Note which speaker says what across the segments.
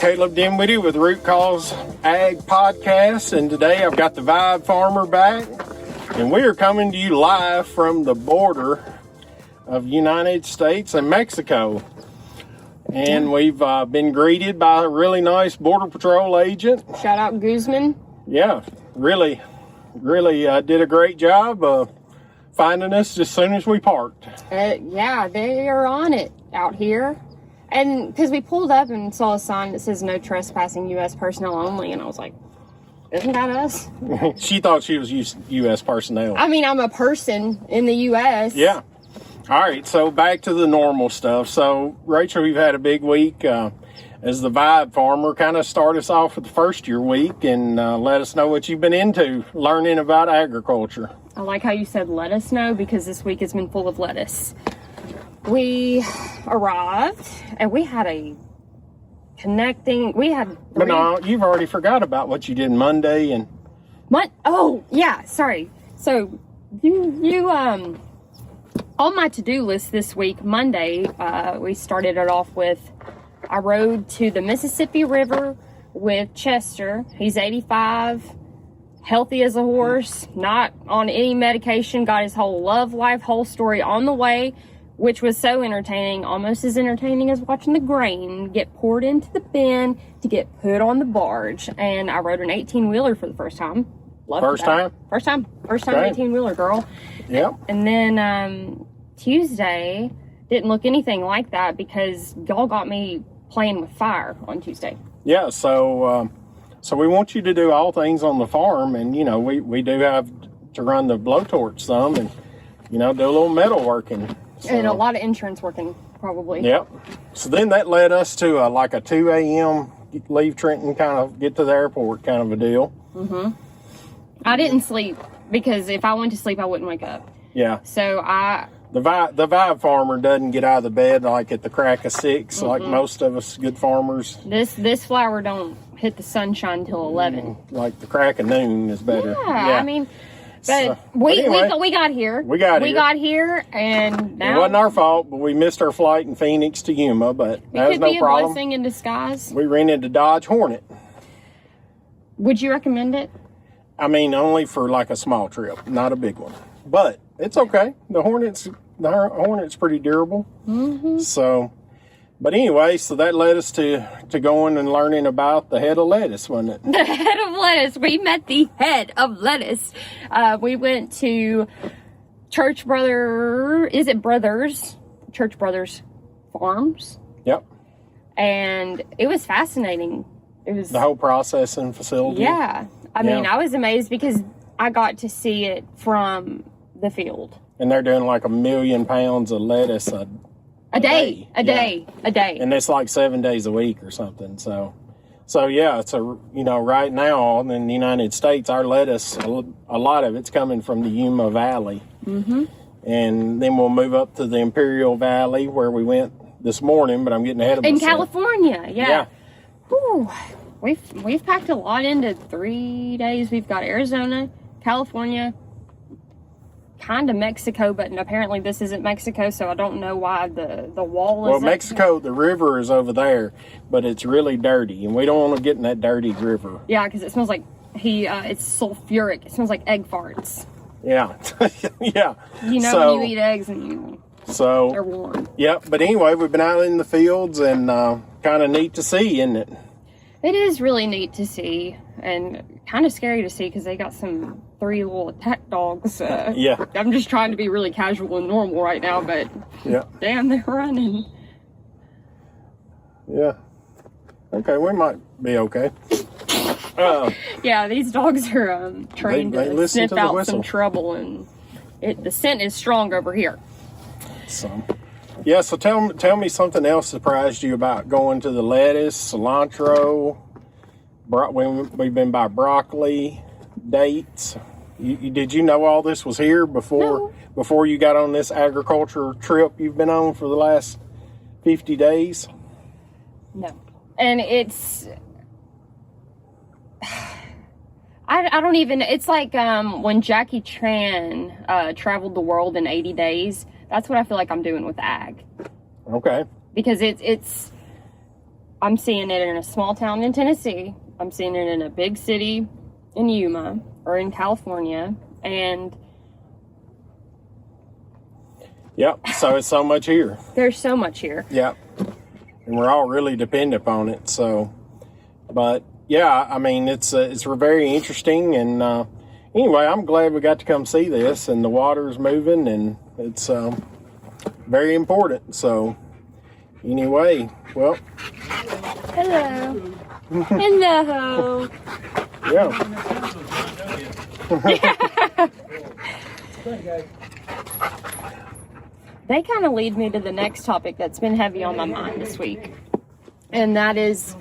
Speaker 1: Kaleb Dinwiddie with Root Cause Ag Podcast, and today I've got the Vibe Farmer back, and we are coming to you live from the border of United States and Mexico. And we've been greeted by a really nice Border Patrol agent.
Speaker 2: Shout out Guzman.
Speaker 1: Yeah, really did a great job of finding us as soon as we parked.
Speaker 2: Yeah, they are on it out here. And because we pulled up and saw a sign that says no trespassing, U.S. personnel only, and I was like, isn't that us?
Speaker 1: She thought she was U.S. personnel.
Speaker 2: I mean, I'm a person in the U.S.
Speaker 1: Yeah. All right, so back to the normal stuff. So, Rachel, we've had a big week as the Vibe Farmer. Kind of start us off with the first year week and let us know what you've been into learning about agriculture.
Speaker 2: I like how you said let us know, because this week has been full of lettuce. We arrived and we had
Speaker 1: But no, you've already forgot about what you did Monday and...
Speaker 2: Oh, yeah, sorry. So, you on my to-do list this week, Monday, we started it off with, I rode to the Mississippi River with Chester. He's 85, healthy as a horse, not on any medication, got his whole love life, whole story on the way, which was so entertaining, almost as entertaining as watching the grain get poured into the bin to get put on the barge. And I rode an 18-wheeler for the first time.
Speaker 1: First time?
Speaker 2: First time
Speaker 1: Great.
Speaker 2: 18-wheeler, girl.
Speaker 1: Yep.
Speaker 2: And then Tuesday didn't look anything like that, because y'all got me playing with fire on Tuesday.
Speaker 1: Yeah, so we want you to do all things on the farm, and we do have to run the blowtorch some, and do a little metal working. So.
Speaker 2: And a lot of insurance working, probably.
Speaker 1: Yep. So then that led us to like a 2 a.m. leave Trenton, kind of get to the airport kind of a deal.
Speaker 2: Mm-hmm. I didn't sleep, because if I went to sleep, I wouldn't wake up.
Speaker 1: Yeah.
Speaker 2: So
Speaker 1: The Vibe Farmer doesn't get out of the bed like at the crack of 6, like most of us good farmers.
Speaker 2: This flower don't hit the sunshine till 11.
Speaker 1: Like the crack of noon is better.
Speaker 2: Yeah. I mean, but we got here.
Speaker 1: We got
Speaker 2: here, and now
Speaker 1: it wasn't our fault, but we missed our flight in Phoenix to Yuma, but that was no problem. It could be a
Speaker 2: blessing in disguise.
Speaker 1: We rented a Dodge Hornet.
Speaker 2: Would you recommend it?
Speaker 1: I mean, only for like a small trip, not a big one. But it's okay. The Hornet's pretty durable.
Speaker 2: Mm-hmm.
Speaker 1: So, but anyway, so that led us to going and learning about the head of lettuce, wasn't it?
Speaker 2: The head of lettuce. We met the head of lettuce. We went to Church Brothers Farms.
Speaker 1: Yep.
Speaker 2: And it was fascinating. It was
Speaker 1: the whole processing facility.
Speaker 2: Yeah. I mean, I was amazed because I got to see it from the field.
Speaker 1: And they're doing like 1 million pounds of lettuce a day.
Speaker 2: And
Speaker 1: it's like 7 days a week or something. So yeah, it's right now in the United States, our lettuce, a lot of it's coming from the Yuma Valley.
Speaker 2: Mm-hmm.
Speaker 1: And then we'll move up to the Imperial Valley where we went this morning, but I'm getting ahead of myself.
Speaker 2: In California,
Speaker 1: yeah.
Speaker 2: Whew. We've packed a lot into 3 days. We've got Arizona, California, kind of Mexico, but apparently this isn't Mexico, so I don't know why the wall is.
Speaker 1: Well, Mexico, the river is over there, but it's really dirty, and we don't want to get in that dirty river.
Speaker 2: Yeah, because it smells like it's sulfuric. It smells like egg farts.
Speaker 1: Yeah, yeah.
Speaker 2: When you eat eggs and they're warm.
Speaker 1: Yeah, but anyway, we've been out in the fields, and kind of neat to see, isn't it?
Speaker 2: It is really neat to see, and kind of scary to see, because they got 3 little attack dogs.
Speaker 1: Yeah.
Speaker 2: I'm just trying to be really casual and normal right now, but damn, they're running.
Speaker 1: Yeah. Okay, we might be okay.
Speaker 2: Yeah, these dogs are trained to sniff out some trouble, and the scent is strong over here.
Speaker 1: Yeah, so tell me something else surprised you about going to the lettuce, cilantro. We've been by broccoli, dates. Did you know all this was here before you got on this agriculture trip you've been on for the last 50 days?
Speaker 2: No. And it's... I don't even... It's like when Jackie Chan traveled the world in 80 days. That's what I feel like I'm doing with ag.
Speaker 1: Okay.
Speaker 2: Because it's I'm seeing it in a small town in Tennessee. I'm seeing it in a big city in Yuma or in California. And
Speaker 1: yep. So it's so much here.
Speaker 2: there's so much here.
Speaker 1: Yep. And we're all really dependent upon it. So, but yeah, I mean, it's very interesting. And anyway, I'm glad we got to come see this, and the water's moving, and it's very important. So anyway, well.
Speaker 2: Hello. Hello.
Speaker 1: Yeah.
Speaker 2: They kind of lead me to the next topic that's been heavy on my mind this week. And that is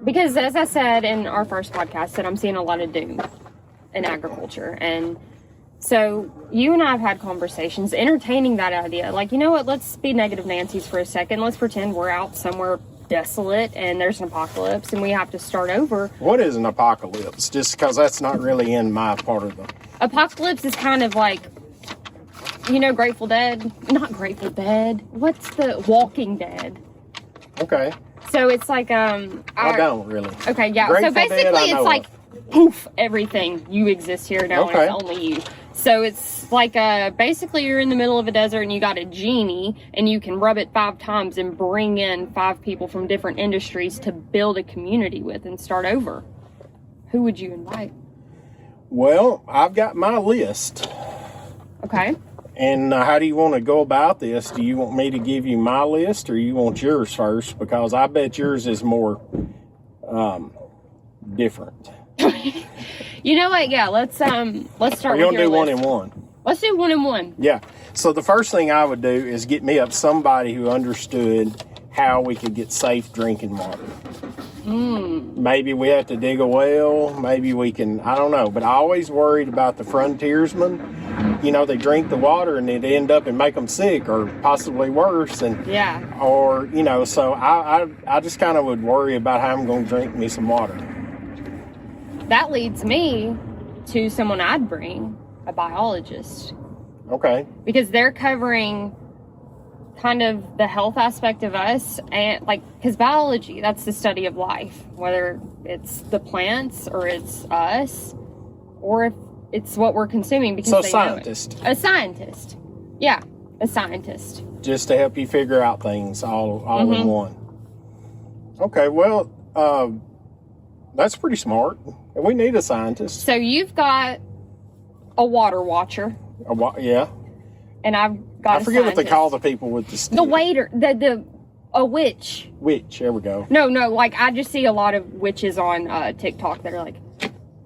Speaker 2: because, as I said in our first podcast, that I'm seeing a lot of doom in agriculture. And so you and I have had conversations entertaining that idea. Like, you know what? Let's be negative Nancy's for a second. Let's pretend we're out somewhere desolate and there's an apocalypse and we have to start over.
Speaker 1: What is an apocalypse? Just because that's not really in my part of the...
Speaker 2: Apocalypse is kind of like, you know, Grateful Dead? Not Grateful Dead. What's the Walking Dead?
Speaker 1: Okay.
Speaker 2: So it's like,
Speaker 1: I don't really.
Speaker 2: Okay, yeah.
Speaker 1: Grateful
Speaker 2: so basically
Speaker 1: Dead,
Speaker 2: it's like, poof, everything. You exist here now,
Speaker 1: Okay.
Speaker 2: and it's only you. So it's like, basically you're in the middle of a desert and you got a genie and you can rub it 5 times and bring in 5 people from different industries to build a community with and start over. Who would you invite?
Speaker 1: Well, I've got my list.
Speaker 2: Okay.
Speaker 1: And how do you want to go about this? Do you want me to give you my list, or you want yours first? Because I bet yours is more different.
Speaker 2: You know what? Yeah, let's start
Speaker 1: Are you
Speaker 2: with
Speaker 1: going
Speaker 2: your
Speaker 1: to do
Speaker 2: list.
Speaker 1: 1 and 1?
Speaker 2: Let's do 1 and 1.
Speaker 1: Yeah. So the first thing I would do is get me up somebody who understood how we could get safe drinking water. Maybe we have to dig a well. Maybe we can, I don't know. But I always worried about the frontiersmen. You know, they drink the water and it end up and make them sick or possibly worse. And
Speaker 2: Yeah.
Speaker 1: or, you know, so I just kind of would worry about how I'm going to drink me some water.
Speaker 2: That leads me to someone I'd bring, a biologist.
Speaker 1: Okay.
Speaker 2: Because they're covering kind of the health aspect of us, and like, because biology, that's the study of life, whether it's the plants or it's us or if it's what we're consuming. Because
Speaker 1: So
Speaker 2: they
Speaker 1: scientist.
Speaker 2: know it. A scientist. Yeah, a scientist.
Speaker 1: Just to help you figure out things all
Speaker 2: Mm-hmm.
Speaker 1: in one. Okay, well, that's pretty smart. And we need a scientist.
Speaker 2: So you've got a water watcher,
Speaker 1: Yeah.
Speaker 2: and I've got
Speaker 1: I forget what they
Speaker 2: scientist.
Speaker 1: call the people with the stick.
Speaker 2: The waiter, a witch.
Speaker 1: Witch, there we go.
Speaker 2: No, like I just see a lot of witches on TikTok that are like,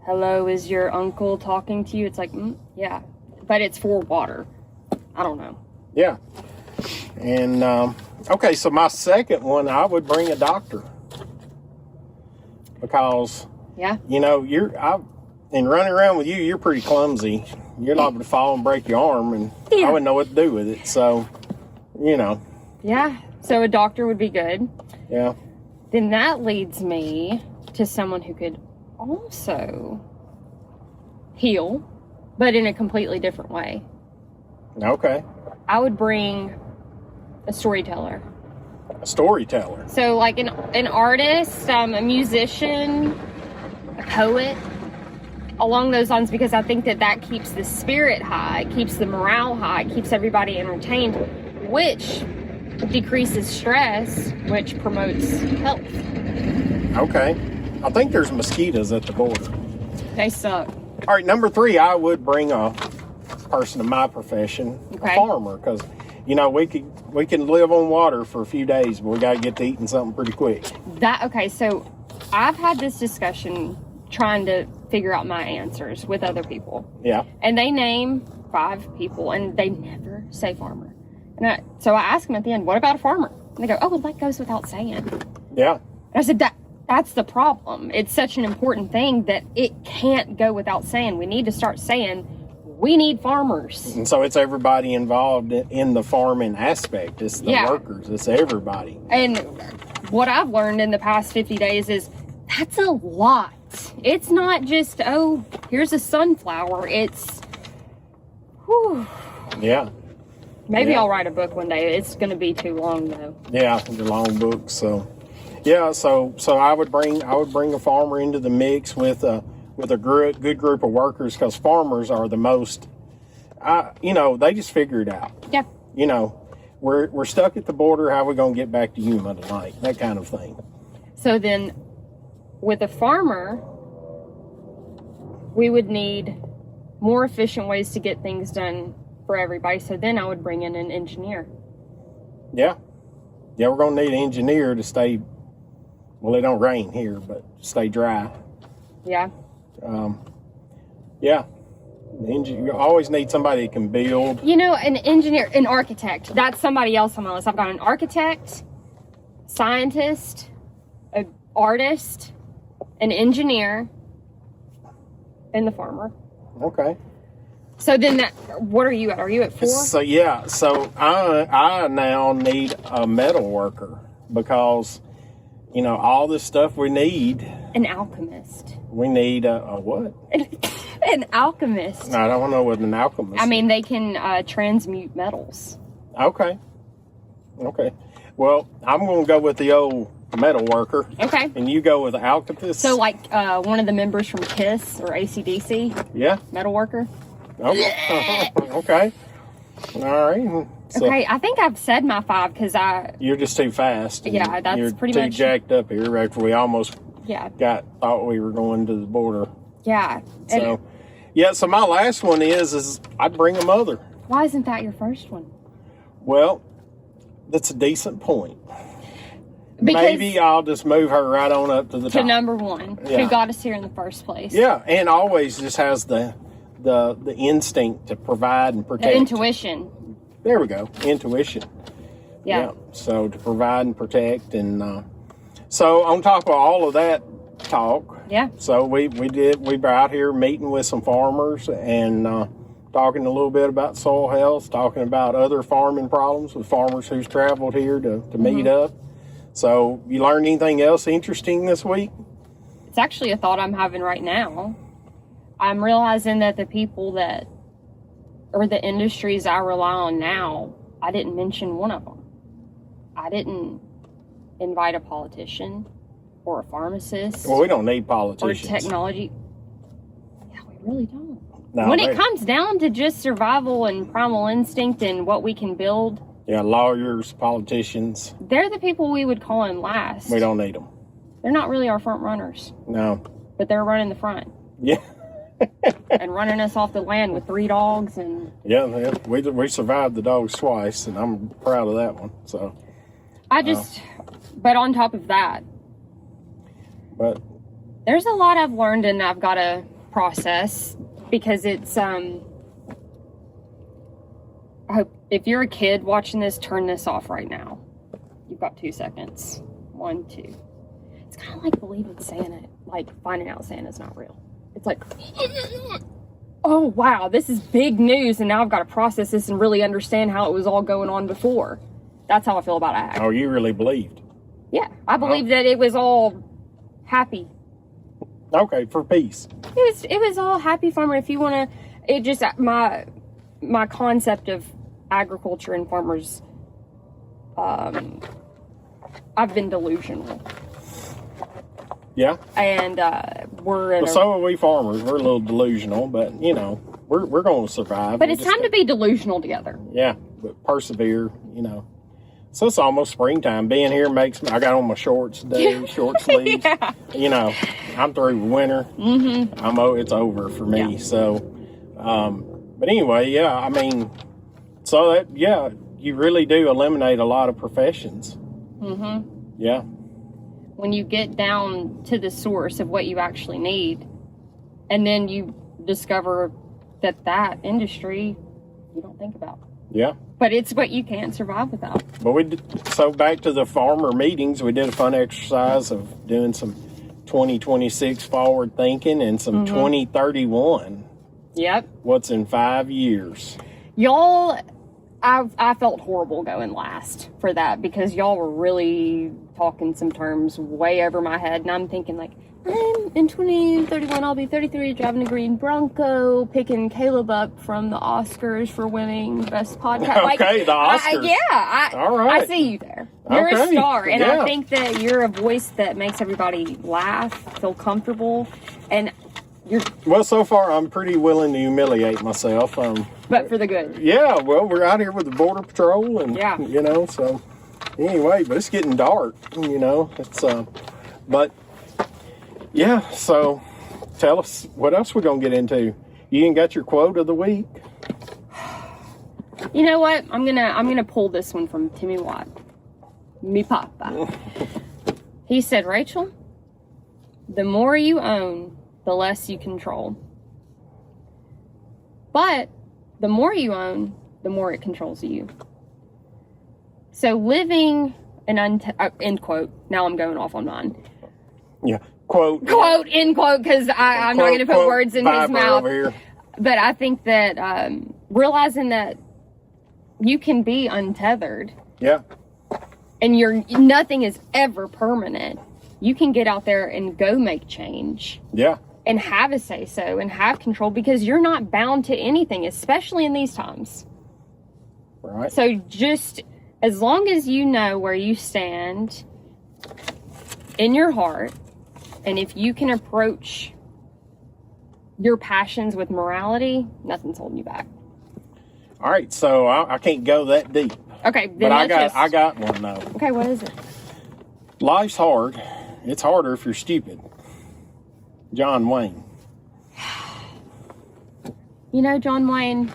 Speaker 2: hello, is your uncle talking to you? It's like, yeah, but it's for water. I don't know.
Speaker 1: Yeah. And, okay, so my second one, I would bring a doctor. Because,
Speaker 2: Yeah.
Speaker 1: you know, in running around with you, you're pretty clumsy. You're liable to fall and break your arm, and
Speaker 2: Yeah.
Speaker 1: I wouldn't know what to do with it. So, you know,
Speaker 2: Yeah. So a doctor would be good.
Speaker 1: yeah.
Speaker 2: Then that leads me to someone who could also heal, but in a completely different way.
Speaker 1: Okay.
Speaker 2: I would bring a storyteller.
Speaker 1: A storyteller.
Speaker 2: So like an artist, a musician, a poet, along those lines, because I think that keeps the spirit high, keeps the morale high, keeps everybody entertained, which decreases stress, which promotes health.
Speaker 1: Okay. I think there's mosquitoes at the border.
Speaker 2: They suck.
Speaker 1: All right, number 3, I would bring a person of my profession,
Speaker 2: Okay.
Speaker 1: a farmer, because, you know, we can live on water for a few days, but we got to get to eating something pretty quick.
Speaker 2: Okay, so I've had this discussion trying to figure out my answers with other people.
Speaker 1: Yeah.
Speaker 2: And they name 5 people, and they never say farmer. And so I asked them at the end, what about a farmer? And they go, oh, well, that goes without saying.
Speaker 1: Yeah.
Speaker 2: And I said, that's the problem. It's such an important thing that it can't go without saying. We need to start saying, we need farmers.
Speaker 1: And so it's everybody involved in the farming aspect. It's the workers. It's everybody.
Speaker 2: And what I've learned in the past 50 days is that's a lot. It's not just, oh, here's a sunflower. It's, whew.
Speaker 1: Yeah.
Speaker 2: Maybe
Speaker 1: Yeah.
Speaker 2: I'll write a book one day. It's going to be too long, though.
Speaker 1: Yeah, the long book. So, Yeah, so I would bring a farmer into the mix with a good group of workers, because farmers are the most, they just figure it out.
Speaker 2: Yeah.
Speaker 1: We're stuck at the border. How are we going to get back to Yuma tonight? That kind of thing.
Speaker 2: So then, with a farmer, we would need more efficient ways to get things done for everybody. So then I would bring in an engineer.
Speaker 1: Yeah. Yeah, we're going to need an engineer to stay, well, it don't rain here, but stay dry.
Speaker 2: Yeah.
Speaker 1: Yeah. You always need somebody that can build.
Speaker 2: An engineer, an architect. That's somebody else on my list. I've got an architect, scientist, an artist, an engineer, and the farmer.
Speaker 1: Okay.
Speaker 2: So then what are you at? Are you at 4?
Speaker 1: So yeah, so I now need a metal worker, because, all this stuff we need.
Speaker 2: An alchemist.
Speaker 1: We need a what?
Speaker 2: An alchemist.
Speaker 1: I don't know what an alchemist is.
Speaker 2: They can transmute metals.
Speaker 1: Okay. Well, I'm going to go with the old metal worker.
Speaker 2: Okay.
Speaker 1: And you go with the alchemist.
Speaker 2: So like one of the members from KISS or AC/DC?
Speaker 1: Yeah.
Speaker 2: Metal worker?
Speaker 1: Okay. Okay. All right. So
Speaker 2: okay, I think I've said my 5 because
Speaker 1: you're just too fast.
Speaker 2: Yeah, that's
Speaker 1: you're
Speaker 2: pretty
Speaker 1: too
Speaker 2: much
Speaker 1: jacked up here after we almost
Speaker 2: yeah.
Speaker 1: thought we were going to the border.
Speaker 2: Yeah.
Speaker 1: So, so my last one is I'd bring a mother.
Speaker 2: Why isn't that your first one?
Speaker 1: Well, that's a decent point.
Speaker 2: Because
Speaker 1: maybe I'll just move her right on up to the top.
Speaker 2: To number 1,
Speaker 1: Yeah.
Speaker 2: who got us here in the first place.
Speaker 1: Yeah, and always just has the instinct to provide and protect.
Speaker 2: The intuition.
Speaker 1: There we go. Intuition.
Speaker 2: Yeah.
Speaker 1: So to provide and protect, and so on top of all of that talk,
Speaker 2: yeah.
Speaker 1: So we were out here meeting with some farmers and talking a little bit about soil health, talking about other farming problems with farmers who's traveled here to meet up. So you learned anything else interesting this week?
Speaker 2: It's actually a thought I'm having right now. I'm realizing that the people that, or the industries I rely on now, I didn't mention one of them. I didn't invite a politician or a pharmacist.
Speaker 1: Well, we don't need politicians.
Speaker 2: Or technology. Yeah, we really don't.
Speaker 1: No,
Speaker 2: when it comes down to just survival and primal instinct and what we can build.
Speaker 1: Yeah, lawyers, politicians.
Speaker 2: They're the people we would call in last.
Speaker 1: We don't need them.
Speaker 2: They're not really our front runners.
Speaker 1: No.
Speaker 2: But they're running the front.
Speaker 1: Yeah.
Speaker 2: And running us off the land with 3 dogs and
Speaker 1: yeah, we survived the dogs twice, and I'm proud of that one. So
Speaker 2: but on top of that,
Speaker 1: but
Speaker 2: there's a lot I've learned and I've got to process, because it's I hope if you're a kid watching this, turn this off right now. You've got 2 seconds. 1, 2. It's kind of like believing Santa, like finding out Santa's not real. It's like, oh, wow, this is big news, and now I've got to process this and really understand how it was all going on before. That's how I feel about ag.
Speaker 1: Oh, you really believed?
Speaker 2: Yeah, I believed that it was all happy.
Speaker 1: Okay, for peace.
Speaker 2: It was all happy farmer. If you want to, it just, my concept of agriculture and farmers, I've been delusional.
Speaker 1: Yeah.
Speaker 2: And we're in
Speaker 1: so are we farmers. We're a little delusional, but we're going to survive.
Speaker 2: But it's time to be delusional together.
Speaker 1: Yeah, but persevere. So it's almost springtime. Being here makes me. I got on my shorts today, short sleeves.
Speaker 2: Yeah.
Speaker 1: I'm through with winter. Mm-hmm. It's over for me. Yeah. So, but anyway, yeah. So that you really do eliminate a lot of professions. Mm-hmm. Yeah.
Speaker 2: When you get down to the source of what you actually need, and then you discover that industry you don't think about.
Speaker 1: Yeah.
Speaker 2: But it's what you can't survive without.
Speaker 1: But so back to the farmer meetings, we did a fun exercise of doing some 2026 forward thinking and some 2031.
Speaker 2: Yep.
Speaker 1: What's in 5 years?
Speaker 2: Y'all, I felt horrible going last for that, because y'all were really talking some terms way over my head, and I'm thinking like, in 2031 I'll be 33 driving a green Bronco, picking Kaleb up from the Oscars for winning best podcast.
Speaker 1: Okay, the Oscars.
Speaker 2: All right. I see you there. You're a
Speaker 1: Okay.
Speaker 2: star, and
Speaker 1: Yeah.
Speaker 2: I think that you're a voice that makes everybody laugh, feel comfortable, and you're.
Speaker 1: Well, so far I'm pretty willing to humiliate myself.
Speaker 2: But for the good.
Speaker 1: Yeah, well, we're out here with the Border Patrol, and
Speaker 2: Yeah.
Speaker 1: you know, so anyway, but it's getting dark, you know. It's but yeah. So tell us what else we're gonna get into. You ain't got your quote of the week?
Speaker 2: You know what? I'm gonna pull this one from Timmy Watt. Me papa. He said, Rachel, the more you own, the less you control. But the more you own, the more it controls you. So living an end quote. Now I'm going off on mine.
Speaker 1: Yeah. Quote.
Speaker 2: Quote, end quote, because I'm not going to put words in his mouth.
Speaker 1: Over here.
Speaker 2: But I think that realizing that you can be untethered.
Speaker 1: Yeah.
Speaker 2: And nothing is ever permanent. You can get out there and go make change.
Speaker 1: Yeah.
Speaker 2: And have a say-so and have control because you're not bound to anything, especially in these times.
Speaker 1: Right.
Speaker 2: So just as long as you know where you stand in your heart, and if you can approach your passions with morality, nothing's holding you back.
Speaker 1: All right, so I can't go that deep.
Speaker 2: Okay, then
Speaker 1: But
Speaker 2: let's
Speaker 1: I got one though.
Speaker 2: Okay, what is it?
Speaker 1: Life's hard. It's harder if you're stupid. John Wayne.
Speaker 2: You know, John Wayne.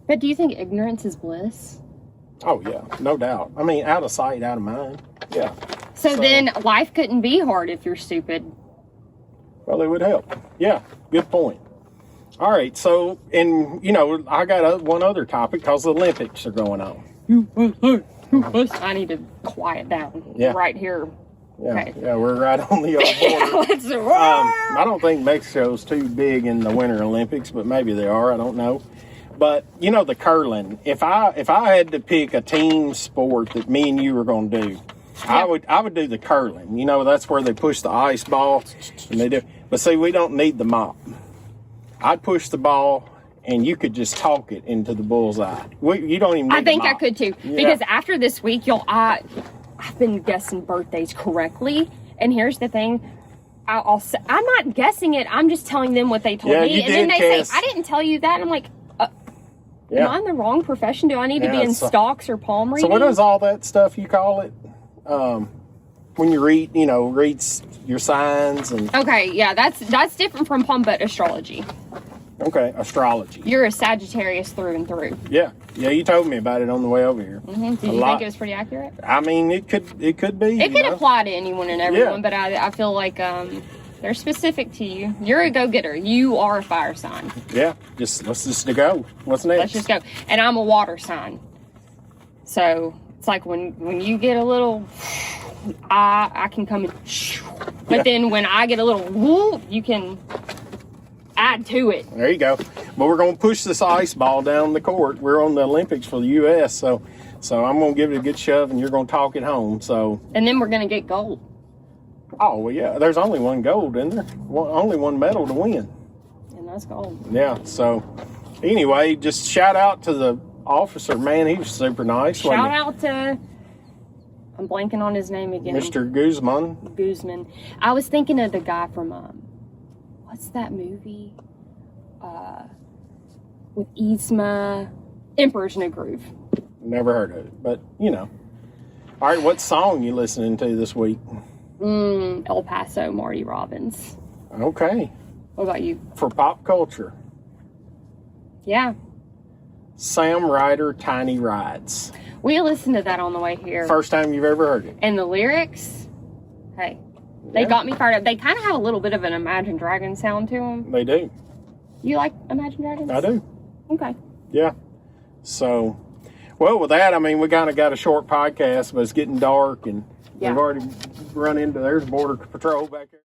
Speaker 2: But do you think ignorance is bliss?
Speaker 1: Oh yeah, no doubt. I mean, out of sight, out of mind. Yeah.
Speaker 2: So then life couldn't be hard if you're stupid.
Speaker 1: Well, it would help. Yeah, good point. All right, so, and, you know, I got one other topic because the Olympics are going on.
Speaker 2: I need to quiet down
Speaker 1: Yeah.
Speaker 2: right here.
Speaker 1: Yeah,
Speaker 2: Okay.
Speaker 1: yeah, we're right on the border.
Speaker 2: Let's
Speaker 1: I don't think Mexico's too big in the Winter Olympics, but maybe they are. I don't know. But, you know, the curling, if I had to pick a team sport that me and you were going to do, I would do the curling. You know, that's where they push the ice ball and they do. But see, we don't need the mop. I'd push the ball and you could just talk it into the bullseye. You don't even need
Speaker 2: I think
Speaker 1: the
Speaker 2: I
Speaker 1: mop.
Speaker 2: could too.
Speaker 1: Yeah.
Speaker 2: Because after this week, I've been guessing birthdays correctly. And here's the thing. I'm not guessing it. I'm just telling them what they told
Speaker 1: Yeah,
Speaker 2: me.
Speaker 1: you
Speaker 2: And then
Speaker 1: did
Speaker 2: they
Speaker 1: guess.
Speaker 2: say, I didn't tell you that. And I'm like,
Speaker 1: Yeah.
Speaker 2: am I in the wrong profession? Do I need to be
Speaker 1: Yeah,
Speaker 2: in
Speaker 1: so-
Speaker 2: stocks or palm reading?
Speaker 1: So what is all that stuff you call it? When you read, your signs and
Speaker 2: Okay, yeah, that's different from palm, but astrology.
Speaker 1: okay, astrology.
Speaker 2: You're a Sagittarius through and through.
Speaker 1: Yeah, you told me about it on the way over here.
Speaker 2: Did you think it was pretty accurate?
Speaker 1: I mean, it could be.
Speaker 2: It could apply to anyone and everyone, but I feel like they're specific to you. You're a go-getter. You are a fire sign.
Speaker 1: Yeah, let's just go. What's next?
Speaker 2: Let's just go. And I'm a water sign. So it's like when you get a little, I can come in. But then when I get a little whoop, you can add to it.
Speaker 1: There you go. But we're gonna push this ice ball down the court. We're on the Olympics for the U.S., so I'm gonna give it a good shove, and you're gonna talk it home. So.
Speaker 2: And then we're gonna get gold.
Speaker 1: Oh well, yeah. There's only one gold in there. Only one medal to win.
Speaker 2: And that's gold.
Speaker 1: Yeah. So anyway, just shout out to the officer. Man, he was super nice.
Speaker 2: Shout out to, I'm blanking on his name again.
Speaker 1: Mr.
Speaker 2: Guzman. I was thinking of the guy from, what's that movie? With Yzma, Emperor's New Groove.
Speaker 1: Never heard of it, but All right, what song you listening to this week?
Speaker 2: El Paso, Marty Robbins.
Speaker 1: Okay.
Speaker 2: What about you?
Speaker 1: For pop culture,
Speaker 2: Yeah.
Speaker 1: Sam Ryder, Tiny Rides.
Speaker 2: We listened to that on the way here.
Speaker 1: First time you've ever heard it.
Speaker 2: And the lyrics, hey, they
Speaker 1: Yeah.
Speaker 2: got me fired up. They kind of have a little bit of an Imagine Dragons sound to them.
Speaker 1: They do.
Speaker 2: You like Imagine Dragons?
Speaker 1: I do.
Speaker 2: Okay.
Speaker 1: Yeah. So, well, with that, I mean, we kind of got a short podcast, but it's getting dark, and
Speaker 2: Yeah.
Speaker 1: we've already run into, there's Border Patrol back there.